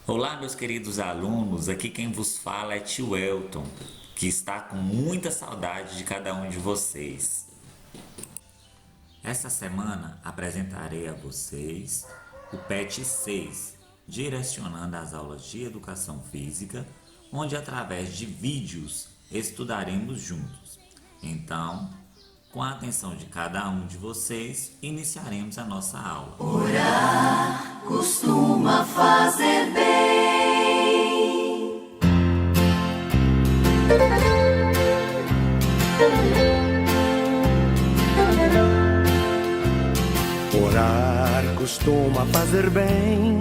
Olá, meus queridos alunos, aqui quem vos fala é tio Elton, que está com muita saudade de cada um de vocês. Essa semana apresentarei a vocês o PET 6, direcionando as aulas de educação física, onde através de vídeos estudaremos juntos. Então, com a atenção de cada um de vocês, iniciaremos a nossa aula. Orar costuma fazer bem. Orar costuma fazer bem.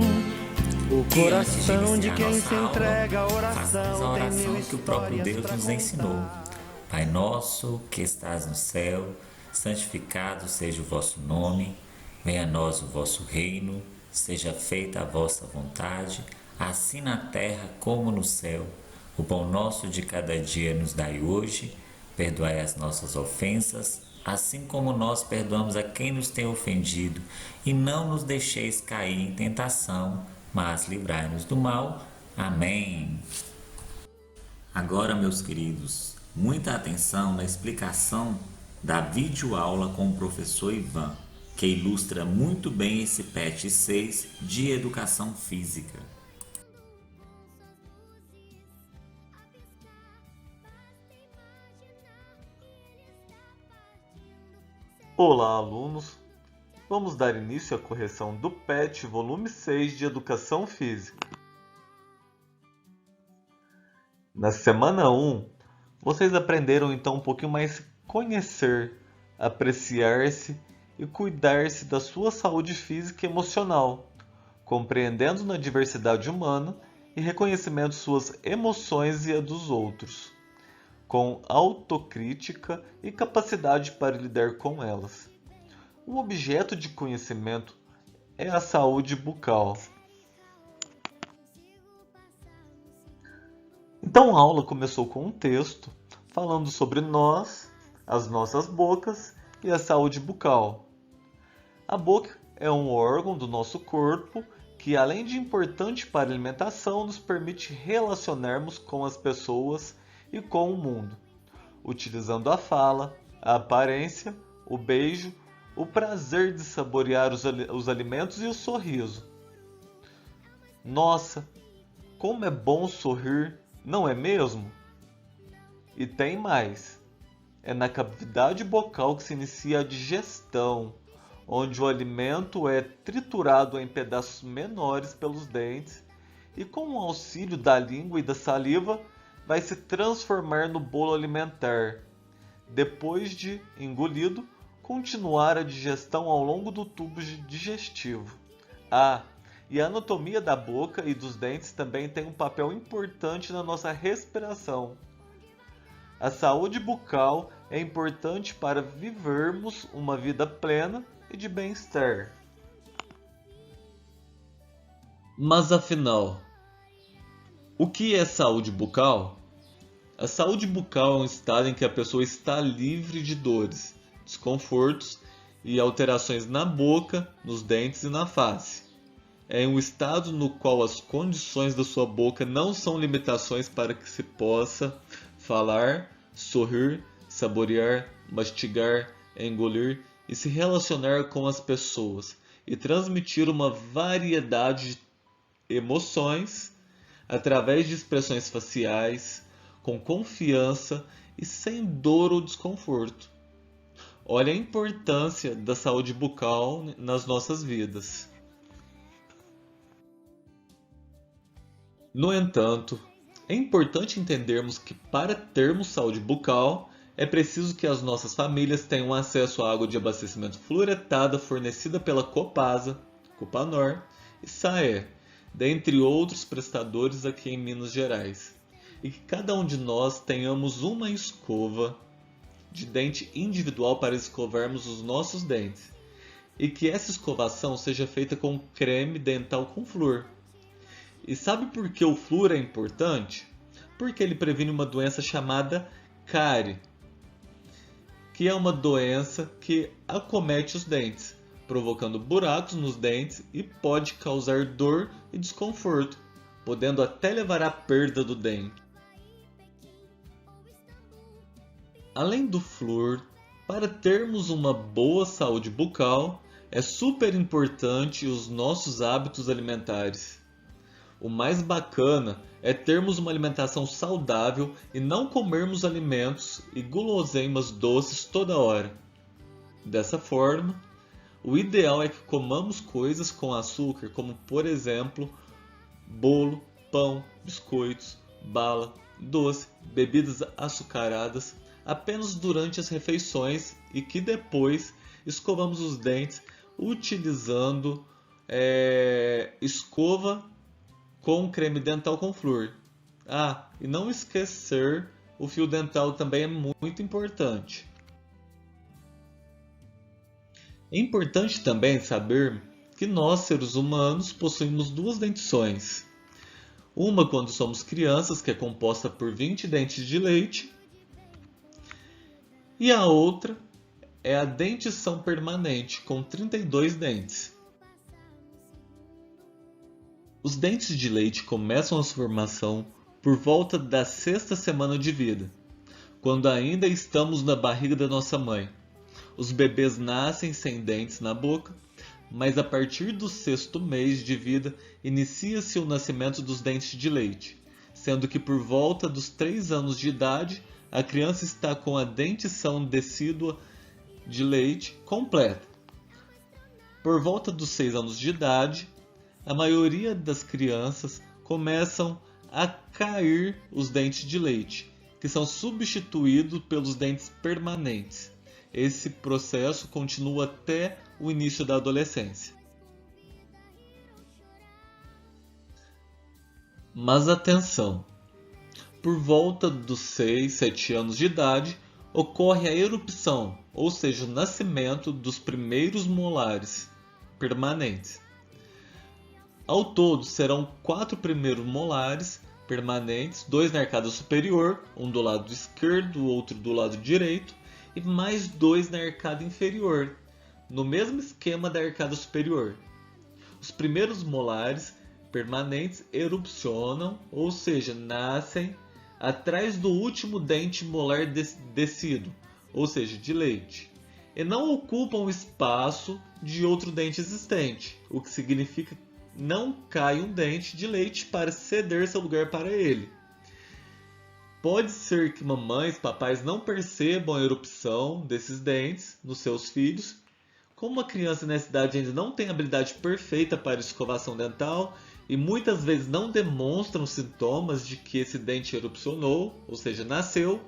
O E antes de coração de iniciar quem nossa se aula, entrega à façamos a oração tem mil oração que o próprio histórias Deus pra nos ensinou. contar. Pai nosso, que estás no céu, santificado seja o vosso nome, venha a nós o vosso reino, seja feita a vossa vontade, assim na terra como no céu. O pão nosso de cada dia nos dai hoje, perdoai as nossas ofensas, assim como nós perdoamos a quem nos tem ofendido, e não nos deixeis cair em tentação, mas livrai-nos do mal. Amém. Agora, meus queridos, muita atenção na explicação da videoaula com o professor Ivan, que ilustra muito bem esse PET 6 de educação física. Olá, alunos! Vamos dar início à correção do PET volume 6 de Educação Física. Na semana 1, vocês aprenderam então um pouquinho mais conhecer, apreciar-se e cuidar-se da sua saúde física e emocional, compreendendo na diversidade humana e reconhecendo suas emoções e a dos outros, com autocrítica e capacidade para lidar com elas. O objeto de conhecimento é a saúde bucal. Então a aula começou com um texto falando sobre nós, as nossas bocas e a saúde bucal. A boca é um órgão do nosso corpo que, além de importante para a alimentação, nos permite relacionarmos com as pessoas e com o mundo, utilizando a fala, a aparência, o beijo, o prazer de saborear os alimentos e o sorriso. Nossa, como é bom sorrir, não é mesmo? E tem mais. É na cavidade bucal que se inicia a digestão, onde o alimento é triturado em pedaços menores pelos dentes e, com o auxílio da língua e da saliva, vai se transformar no bolo alimentar. Depois de engolido, continuar a digestão ao longo do tubo digestivo. E a anatomia da boca e dos dentes também tem um papel importante na nossa respiração. A saúde bucal é importante para vivermos uma vida plena e de bem-estar. Mas afinal, o que é saúde bucal? A saúde bucal é um estado em que a pessoa está livre de dores, desconfortos e alterações na boca, nos dentes e na face. É um estado no qual as condições da sua boca não são limitações para que se possa falar, sorrir, saborear, mastigar, engolir e se relacionar com as pessoas e transmitir uma variedade de emoções através de expressões faciais, com confiança e sem dor ou desconforto. Olha a importância da saúde bucal nas nossas vidas. No entanto, é importante entendermos que para termos saúde bucal, é preciso que as nossas famílias tenham acesso à água de abastecimento fluoretada fornecida pela Copasa, Copanor e SAE, dentre outros prestadores aqui em Minas Gerais, e que cada um de nós tenhamos uma escova de dente individual para escovarmos os nossos dentes, e que essa escovação seja feita com creme dental com flúor. E sabe por que o flúor é importante? Porque ele previne uma doença chamada cárie, que é uma doença que acomete os dentes, provocando buracos nos dentes e pode causar dor e desconforto, podendo até levar à perda do dente. Além do flúor, para termos uma boa saúde bucal, é super importante os nossos hábitos alimentares. O mais bacana é termos uma alimentação saudável e não comermos alimentos e guloseimas doces toda hora. Dessa forma, o ideal é que comamos coisas com açúcar, como por exemplo, bolo, pão, biscoitos, bala, doce, bebidas açucaradas, apenas durante as refeições e que depois escovamos os dentes utilizando escova com creme dental com flúor. E não esquecer, o fio dental também é muito importante. É importante também saber que nós, seres humanos, possuímos duas dentições. Uma quando somos crianças, que é composta por 20 dentes de leite, e a outra é a dentição permanente, com 32 dentes. Os dentes de leite começam a sua formação por volta da 6ª semana de vida, quando ainda estamos na barriga da nossa mãe. Os bebês nascem sem dentes na boca, mas a partir do 6º mês de vida inicia-se o nascimento dos dentes de leite, sendo que por volta dos 3 anos de idade, a criança está com a dentição decídua de leite completa. Por volta dos 6 anos de idade, a maioria das crianças começam a cair os dentes de leite, que são substituídos pelos dentes permanentes. Esse processo continua até o início da adolescência. Mas atenção! Por volta dos 6, 7 anos de idade, ocorre a erupção, ou seja, o nascimento dos primeiros molares permanentes. Ao todo, serão 4 primeiros molares permanentes, 2 na arcada superior, um do lado esquerdo, outro do lado direito, e mais 2 na arcada inferior, no mesmo esquema da arcada superior. Os primeiros molares permanentes erupcionam, ou seja, nascem atrás do último dente molar descido, ou seja, de leite, e não ocupam o espaço de outro dente existente, o que significa que não cai um dente de leite para ceder seu lugar para ele. Pode ser que mamães, papais não percebam a erupção desses dentes nos seus filhos. Como a criança nessa idade ainda não tem habilidade perfeita para escovação dental e muitas vezes não demonstram sintomas de que esse dente erupcionou, ou seja, nasceu,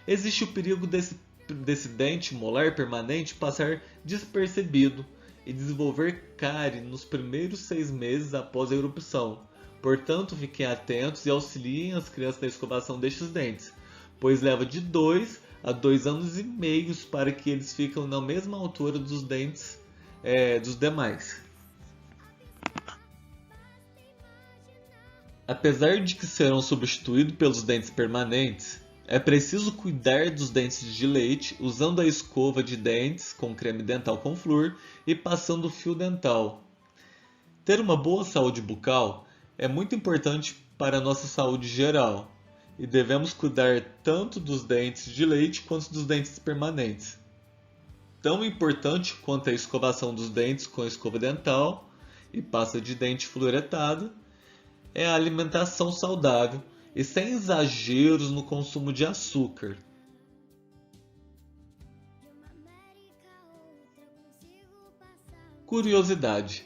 existe o perigo desse dente molar permanente passar despercebido e desenvolver cárie nos primeiros 6 meses após a erupção. Portanto, fiquem atentos e auxiliem as crianças na escovação destes dentes, pois leva de 2 a 2 anos e meio para que eles fiquem na mesma altura dos dentes dos demais. Apesar de que serão substituídos pelos dentes permanentes, é preciso cuidar dos dentes de leite usando a escova de dentes com creme dental com flúor e passando o fio dental. Ter uma boa saúde bucal é muito importante para a nossa saúde geral e devemos cuidar tanto dos dentes de leite quanto dos dentes permanentes. Tão importante quanto a escovação dos dentes com escova dental e pasta de dente fluoretada é a alimentação saudável e sem exageros no consumo de açúcar. Curiosidade,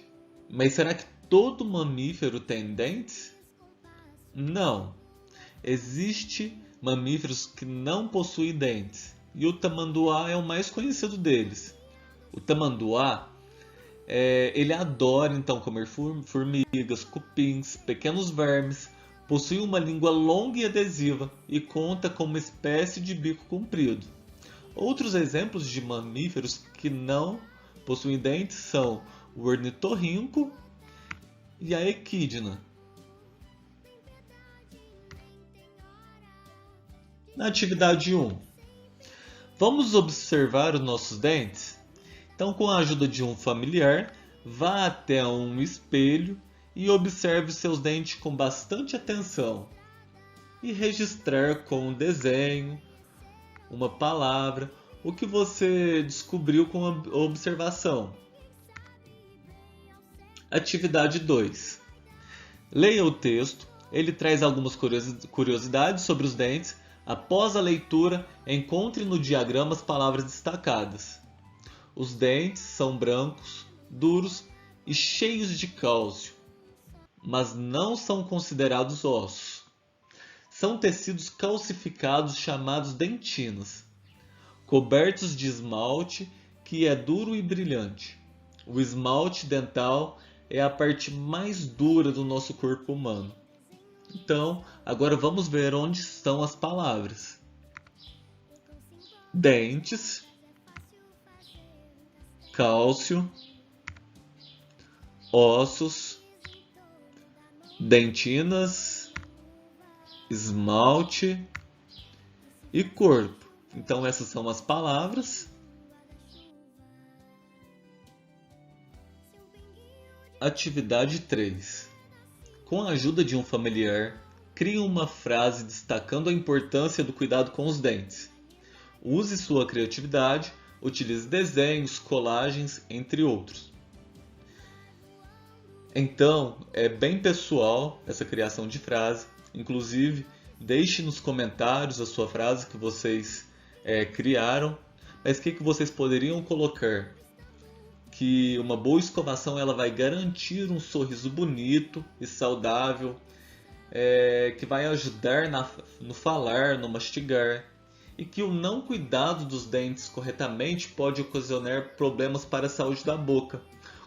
mas será que todo mamífero tem dentes? Não. Existem mamíferos que não possuem dentes, e o tamanduá é o mais conhecido deles. O tamanduá ele adora então comer formigas, cupins, pequenos vermes, possui uma língua longa e adesiva e conta com uma espécie de bico comprido. Outros exemplos de mamíferos que não possuem dentes são o ornitorrinco e a equidna. Na atividade 1, vamos observar os nossos dentes? Então, com a ajuda de um familiar, vá até um espelho e observe seus dentes com bastante atenção e registrar com um desenho, uma palavra, o que você descobriu com a observação. Atividade 2. Leia o texto, ele traz algumas curiosidades sobre os dentes. Após a leitura, encontre no diagrama as palavras destacadas. Os dentes são brancos, duros e cheios de cálcio, mas não são considerados ossos. São tecidos calcificados chamados dentinas, cobertos de esmalte que é duro e brilhante. O esmalte dental é a parte mais dura do nosso corpo humano. Então, agora vamos ver onde estão as palavras. Dentes, cálcio, ossos, dentinas, esmalte e corpo. Então essas são as palavras. Atividade 3. Com a ajuda de um familiar, crie uma frase destacando a importância do cuidado com os dentes. Use sua criatividade, utilize desenhos, colagens, entre outros. Então, é bem pessoal essa criação de frase. Inclusive, deixe nos comentários a sua frase que vocês criaram. Mas o que vocês poderiam colocar? Que uma boa escovação ela vai garantir um sorriso bonito e saudável, que vai ajudar no falar, no mastigar, e que o não cuidado dos dentes corretamente pode ocasionar problemas para a saúde da boca,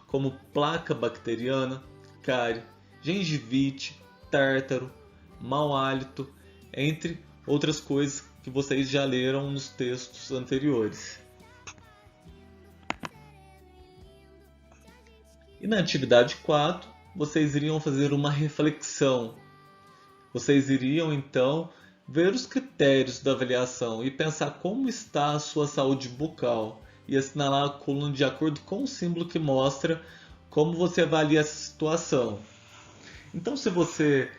como placa bacteriana, cárie, gengivite, tártaro, mau hálito, entre outras coisas que vocês já leram nos textos anteriores. E na atividade 4, vocês iriam fazer uma reflexão. Vocês iriam, então, ver os critérios da avaliação e pensar como está a sua saúde bucal e assinalar a coluna de acordo com o símbolo que mostra como você avalia essa situação. Então, se você...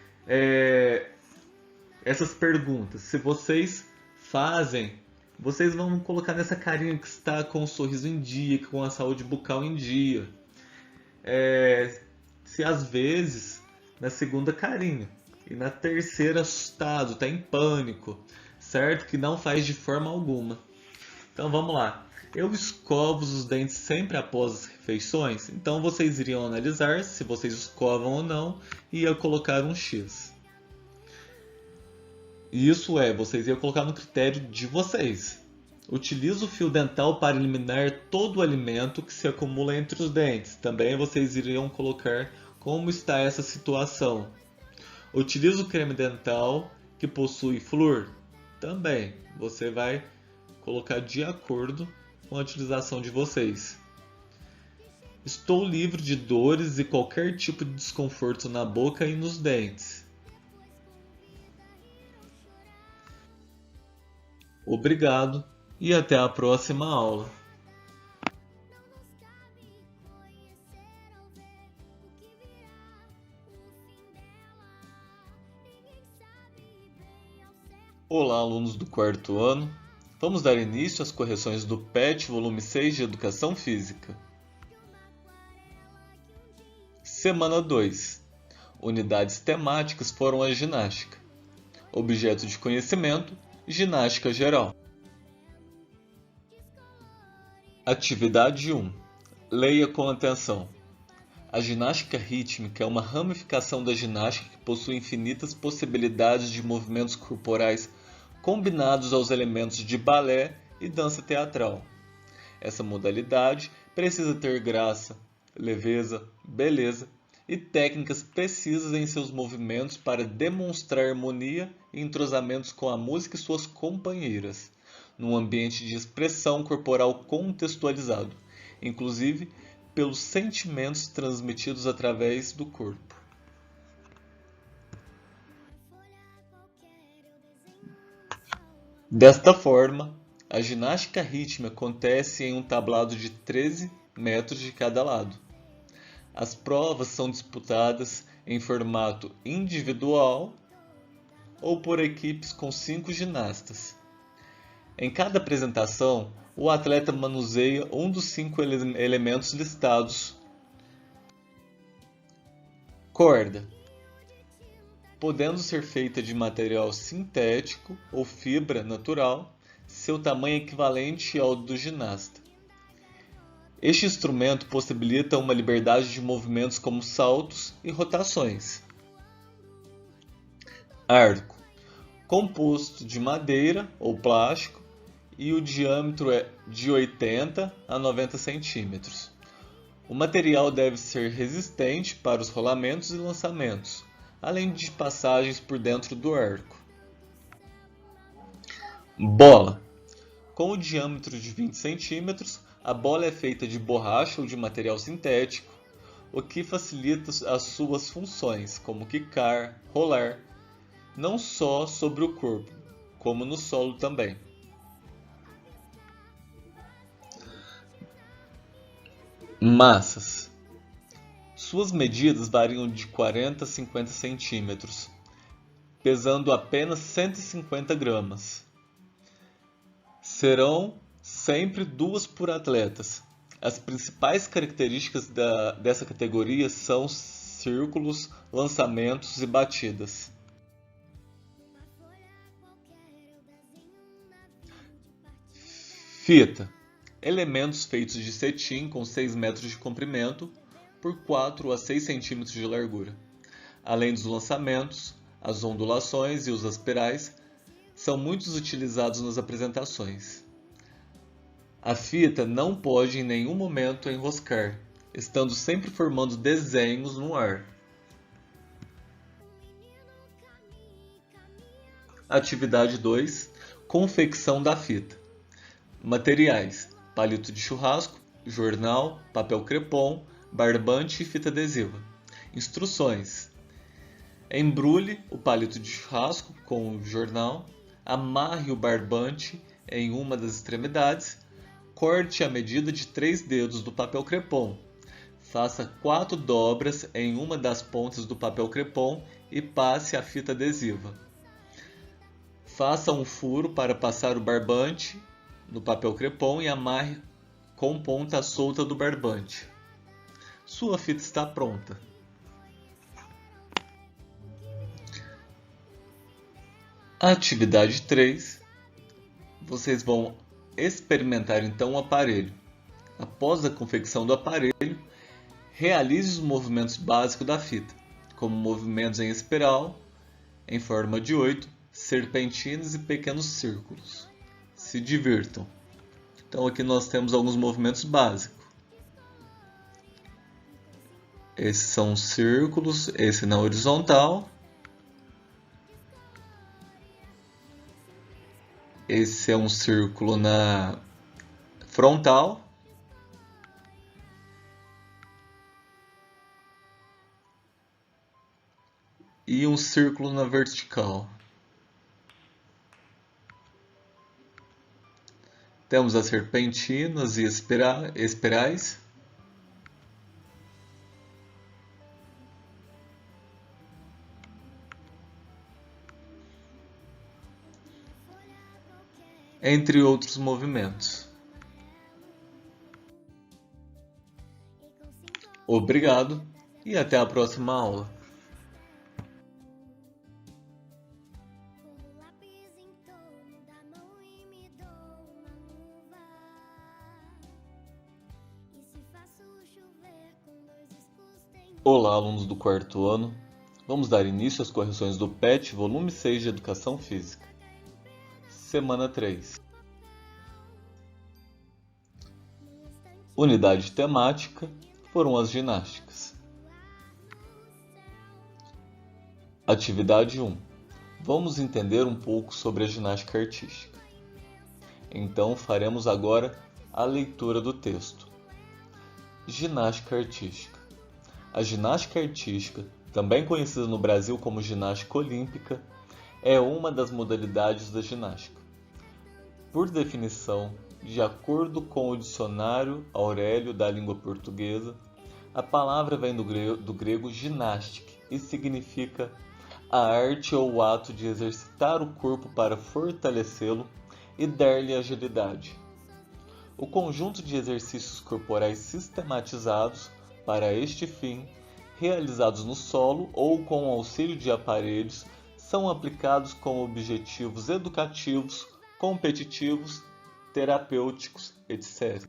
essas perguntas, se vocês fazem, vocês vão colocar nessa carinha que está com o sorriso em dia, com a saúde bucal em dia. Se às vezes na segunda carinha e na terceira assustado, está em pânico, certo? Que não faz de forma alguma. Então vamos lá. Eu escovo os dentes sempre após as refeições, então vocês iriam analisar se vocês escovam ou não e ia colocar um X. Isso vocês iam colocar no critério de vocês. Utilize o fio dental para eliminar todo o alimento que se acumula entre os dentes. Também vocês iriam colocar como está essa situação. Utilize o creme dental que possui flúor. Também você vai colocar de acordo com a utilização de vocês. Estou livre de dores e qualquer tipo de desconforto na boca e nos dentes. Obrigado e até a próxima aula. Olá, alunos do quarto ano. Vamos dar início às correções do PET, volume 6 de Educação Física. Semana 2. Unidades temáticas foram a ginástica. Objeto de conhecimento, ginástica geral. Atividade 1. Leia com atenção. A ginástica rítmica é uma ramificação da ginástica que possui infinitas possibilidades de movimentos corporais combinados aos elementos de balé e dança teatral. Essa modalidade precisa ter graça, leveza, beleza e técnicas precisas em seus movimentos para demonstrar harmonia e entrosamentos com a música e suas companheiras, num ambiente de expressão corporal contextualizado, inclusive pelos sentimentos transmitidos através do corpo. Desta forma, a ginástica rítmica acontece em um tablado de 13 metros de cada lado. As provas são disputadas em formato individual ou por equipes com 5 ginastas. Em cada apresentação, o atleta manuseia um dos 5 elementos listados. Corda, podendo ser feita de material sintético ou fibra natural, seu tamanho é equivalente ao do ginasta. Este instrumento possibilita uma liberdade de movimentos como saltos e rotações. Arco, composto de madeira ou plástico, e o diâmetro é de 80 a 90 centímetros. O material deve ser resistente para os rolamentos e lançamentos, além de passagens por dentro do arco. Bola. Com o diâmetro de 20 centímetros, a bola é feita de borracha ou de material sintético, o que facilita as suas funções, como quicar, rolar, não só sobre o corpo, como no solo também. Massas. Suas medidas variam de 40 a 50 centímetros, pesando apenas 150 gramas. Serão sempre 2 por atletas. As principais características dessa categoria são círculos, lançamentos e batidas. Fita. Elementos feitos de cetim com 6 metros de comprimento por 4 a 6 centímetros de largura. Além dos lançamentos, as ondulações e os aspirais são muito utilizados nas apresentações. A fita não pode em nenhum momento enroscar, estando sempre formando desenhos no ar. Atividade 2. Confecção da fita. Materiais: palito de churrasco, jornal, papel crepom, barbante e fita adesiva. Instruções: embrulhe o palito de churrasco com o jornal, amarre o barbante em uma das extremidades, corte a medida de 3 dedos do papel crepom, faça 4 dobras em uma das pontas do papel crepom e passe a fita adesiva. Faça um furo para passar o barbante no papel crepom e amarre com ponta solta do barbante. Sua fita está pronta. Atividade 3. Vocês vão experimentar então o aparelho. Após a confecção do aparelho, realize os movimentos básicos da fita, como movimentos em espiral, em forma de 8, serpentinas e pequenos círculos. Se divirtam. Então aqui nós temos alguns movimentos básicos. Esses são os círculos, esse na horizontal. Esse é um círculo na frontal. E um círculo na vertical. Temos as serpentinas e espirais. Entre outros movimentos. Obrigado e até a próxima aula. Olá, alunos do 4º ano. Vamos dar início às correções do PET, volume 6 de Educação Física. Semana 3. Unidade temática foram as ginásticas. Atividade 1. Vamos entender um pouco sobre a ginástica artística. Então faremos agora a leitura do texto. Ginástica artística. A ginástica artística, também conhecida no Brasil como ginástica olímpica, é uma das modalidades da ginástica. Por definição, de acordo com o dicionário Aurélio da língua portuguesa, A palavra vem do grego gymnastic e significa a arte ou o ato de exercitar o corpo para fortalecê-lo e dar-lhe agilidade. O conjunto de exercícios corporais sistematizados para este fim, realizados no solo ou com o auxílio de aparelhos, são aplicados com objetivos educativos, competitivos, terapêuticos, etc.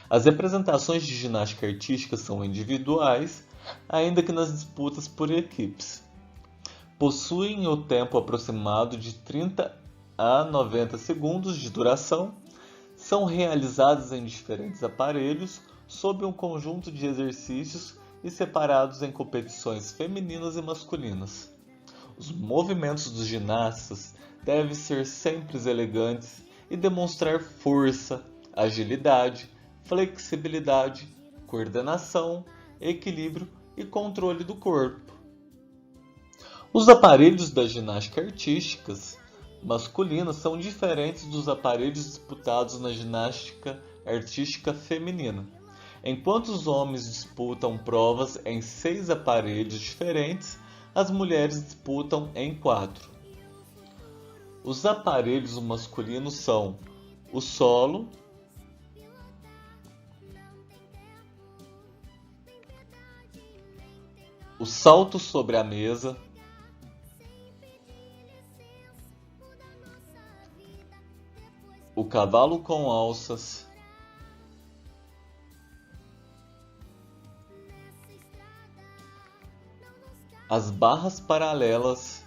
As representações de ginástica artística são individuais, ainda que nas disputas por equipes. Possuem o tempo aproximado de 30 a 90 segundos de duração, são realizadas em diferentes aparelhos, sob um conjunto de exercícios e separados em competições femininas e masculinas. Os movimentos dos ginastas devem ser sempre elegantes e demonstrar força, agilidade, flexibilidade, coordenação, equilíbrio e controle do corpo. Os aparelhos da ginástica artística masculina são diferentes dos aparelhos disputados na ginástica artística feminina. Enquanto os homens disputam provas em 6 aparelhos diferentes, as mulheres disputam em 4. Os aparelhos masculinos são o solo, o salto sobre a mesa, o cavalo com alças, as barras paralelas,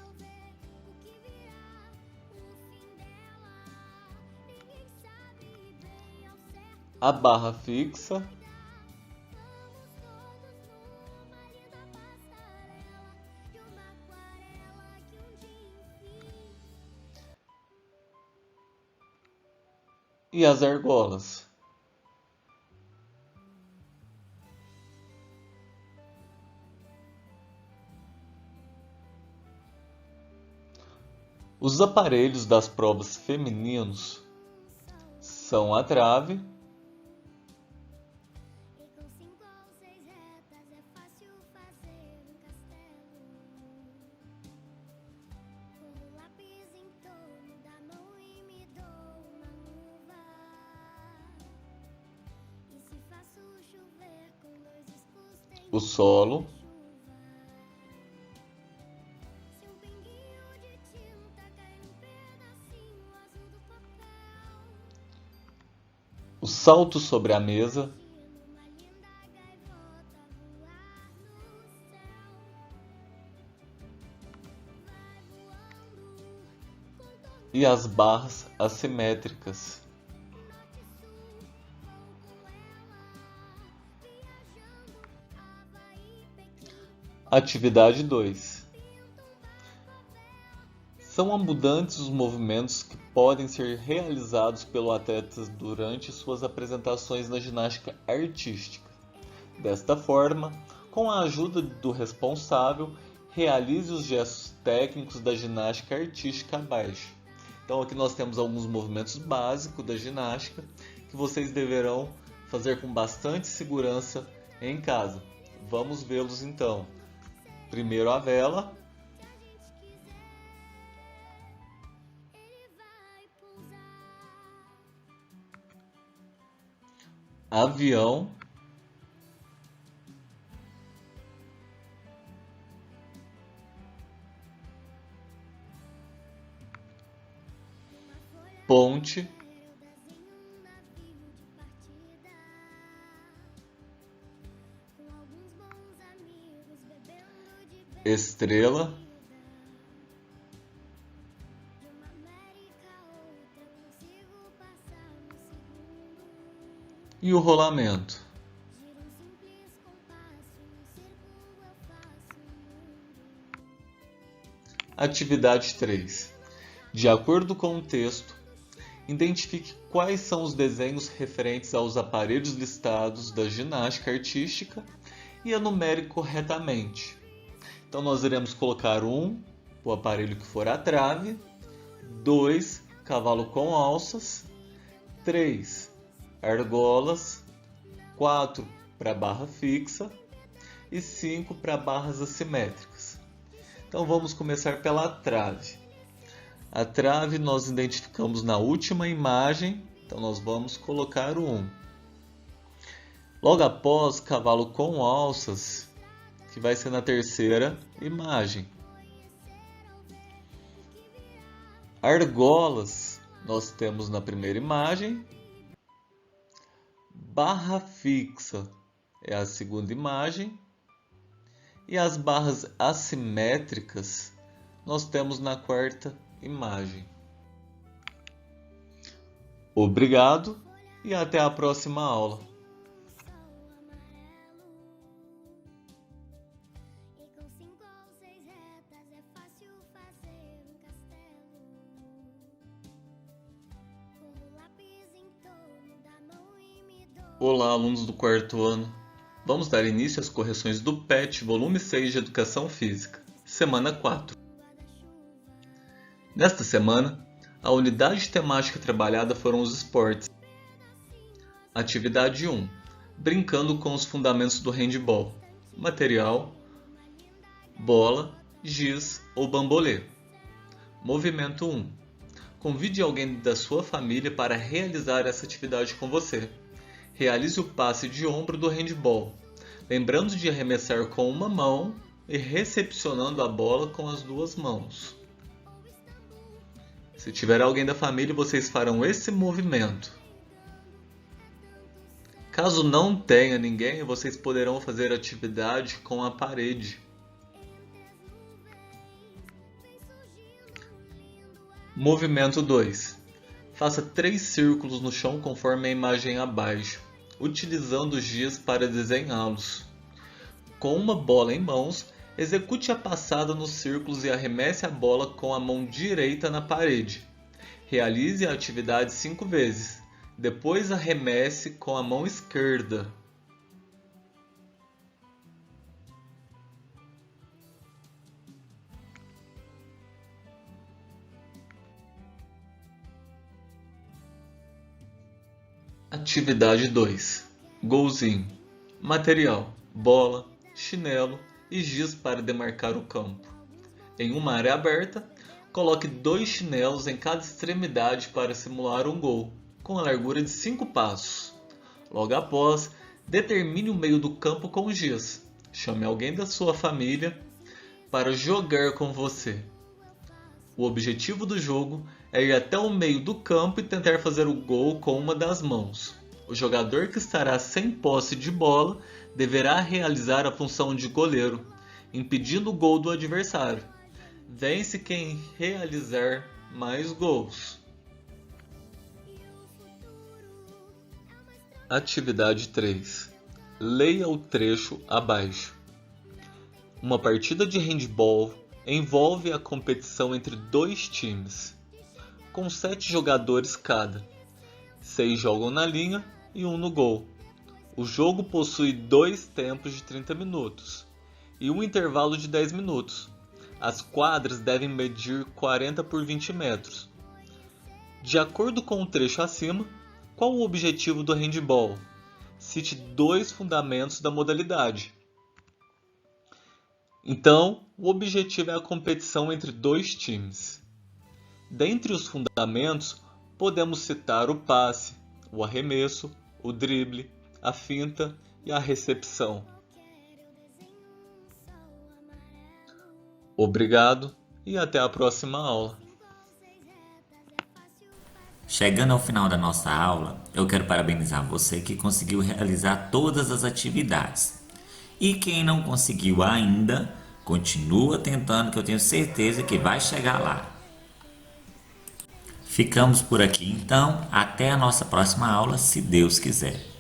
a barra fixa, e as argolas. Os aparelhos das provas femininos são a trave, o solo, o salto sobre a mesa, e as barras assimétricas. Atividade 2. São abundantes os movimentos que podem ser realizados pelo atleta durante suas apresentações na ginástica artística. Desta forma, com a ajuda do responsável, realize os gestos técnicos da ginástica artística abaixo. Então aqui nós temos alguns movimentos básicos da ginástica que vocês deverão fazer com bastante segurança em casa. Vamos vê-los então. Primeiro a vela, avião, ponte, estrela, e o rolamento. Atividade 3. De acordo com o texto, identifique quais são os desenhos referentes aos aparelhos listados da ginástica artística e enumere corretamente. Então nós iremos colocar 1, o aparelho que for a trave, 2, cavalo com alças, 3, argolas, 4, para barra fixa e 5 para barras assimétricas. Então vamos começar pela trave. A trave nós identificamos na última imagem, então nós vamos colocar o 1. Logo após, cavalo com alças, que vai ser na terceira imagem. Argolas nós temos na primeira imagem. Barra fixa é a segunda imagem. E as barras assimétricas nós temos na quarta imagem. Obrigado e até a próxima aula. Olá, alunos do quarto ano. Vamos dar início às correções do PET, volume 6 de Educação Física, semana 4. Nesta semana, a unidade temática trabalhada foram os esportes. Atividade 1. Brincando com os fundamentos do handball. Material: bola, giz ou bambolê. Movimento 1. Convide alguém da sua família para realizar essa atividade com você. Realize o passe de ombro do handball, lembrando de arremessar com uma mão e recepcionando a bola com as duas mãos. Se tiver alguém da família, vocês farão esse movimento. Caso não tenha ninguém, vocês poderão fazer a atividade com a parede. Movimento 2. Faça 3 círculos no chão conforme a imagem abaixo, utilizando os giz para desenhá-los. Com uma bola em mãos, execute a passada nos círculos e arremesse a bola com a mão direita na parede. Realize a atividade 5 vezes. Depois arremesse com a mão esquerda. Atividade 2. Golzinho. Material: bola, chinelo e giz para demarcar o campo. Em uma área aberta, coloque 2 chinelos em cada extremidade para simular um gol, com a largura de 5 passos. Logo após, determine o meio do campo com giz. Chame alguém da sua família para jogar com você. O objetivo do jogo é ir até o meio do campo e tentar fazer o gol com uma das mãos. O jogador que estará sem posse de bola deverá realizar a função de goleiro, impedindo o gol do adversário. Vence quem realizar mais gols. Atividade 3. Leia o trecho abaixo. Uma partida de handball envolve a competição entre 2 times, com 7 jogadores cada. 6 jogam na linha e 1 no gol. O jogo possui 2 tempos de 30 minutos e um intervalo de 10 minutos. As quadras devem medir 40 por 20 metros. De acordo com o trecho acima, qual o objetivo do handball? Cite 2 fundamentos da modalidade. Então, o objetivo é a competição entre 2 times. Dentre os fundamentos, podemos citar o passe, o arremesso, o drible, a finta e a recepção. Obrigado e até a próxima aula. Chegando ao final da nossa aula, eu quero parabenizar você que conseguiu realizar todas as atividades. E quem não conseguiu ainda, continua tentando, que eu tenho certeza que vai chegar lá. Ficamos por aqui então, até a nossa próxima aula, se Deus quiser.